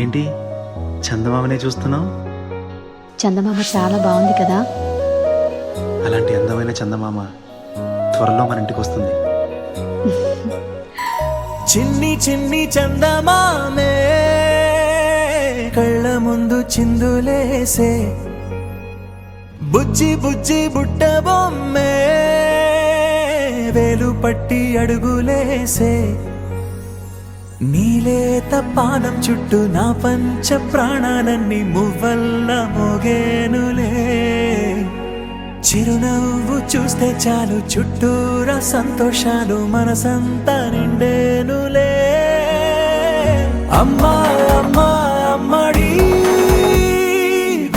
ఏంటి చందమామనే చూస్తున్నావు? చందమామ చాలా బాగుంది కదా. అలాంటి అందమైన చందమామ త్వరలో మన ఇంటికి వస్తుంది. చిన్ని చిన్ని చందమామే కళ్ళ ముందు చిందులేసే, బుజ్జి బుజ్జి బుట్ట బొమ్మే వేలు పట్టి అడుగులేసే, నీలేత పానం చుట్టూ నా పంచ ప్రాణాలన్నీ మువ్వల్ల మోగేనులే. చిరునవ్వు చూస్తే చాలు చుట్టూరా సంతోషాలు మనసంతా నిండేనులే. అమ్మా అమ్మా అమ్మడి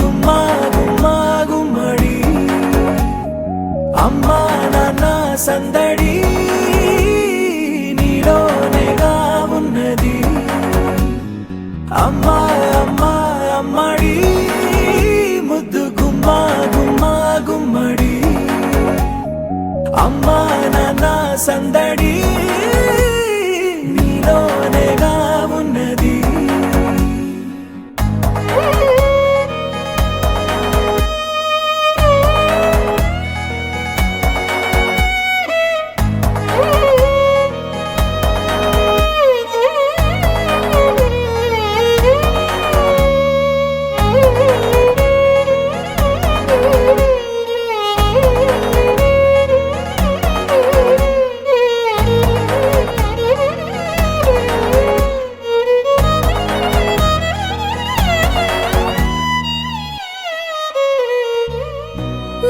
గుమ్మా గుమ్మా గుమ్మడి, అమ్మా నాన్న సందడి నీలోనేగా ఉన్నది. అమ్మా అమ్మా అమ్మడి ముద్దు గుమ్మా గుమ్మా గుమ్మడి, అమ్మా నాన్న సందడి నీలోనేగా ఉన్నది.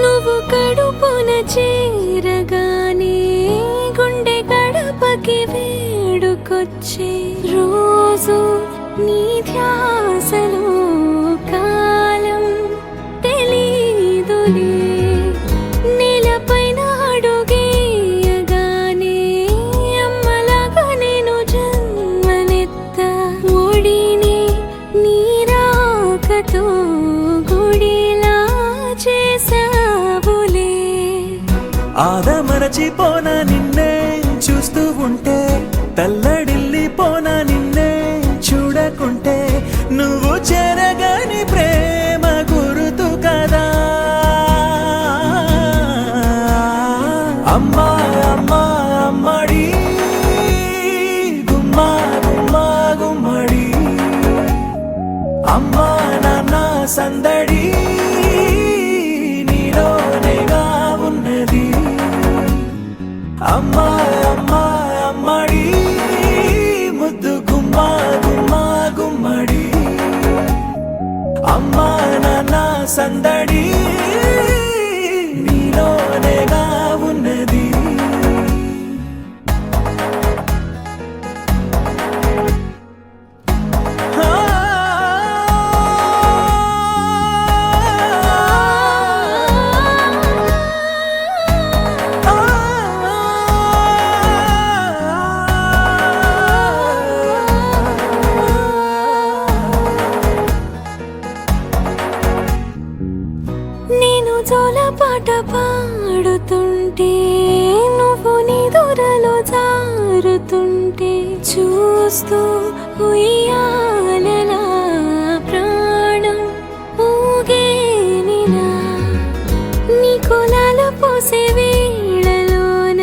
నువ్వు కడుపున చేరగానే గుండె గడపకి వేడుకొచ్చే, రోజు నీ ధ్యాసలో కాలం తెలీదులే. నేలపైన అడుగేయగానే అమ్మలాగా నేను జన్మనెత్త, ఒడిని నీ రాకతో గుడిలా చేసావులే. ఆదమరచిపోన నిన్నే చూస్తూ ఉంటే, తల్లడిల్లిపోన నిన్నే చూడకుంటే, నువ్వు చెరగని ప్రేమ గురుతు కదా. అమ్మా అమ్మా అమ్మడి గుమ్మా గుమ్మా గుమ్మడి, అమ్మా నాన్న సందడి నీలోనేగా ఉన్నది. అమ్మా అమ్మా అమ్మడి ముద్దు గుమ్మా గుమ్మా గుమ్మడి, అమ్మా నాన్న సందడి నీలోనేగా ఉన్నది. నేను జోలపాట పాడుతుంటే, నువ్వు నీ దూరలో జారుతుంటే, చూస్తూ ఉయ్యాలలా ప్రాణం ఊగేనిలా. నీ కులాల పోసే వేళలోన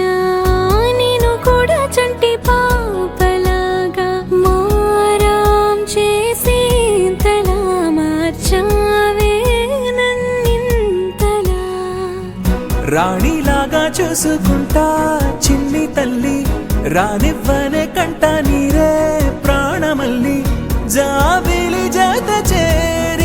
నేను కూడా చంటి పాపలాగా మారాం చేసేంతలా మార్చావే నన్నింతలా. రాణిలాగా చూసుకుంటా చిన్ని తల్లి, రానివ్వనే కంట నీరే ప్రాణమల్లి, జాబిలి జత చేరి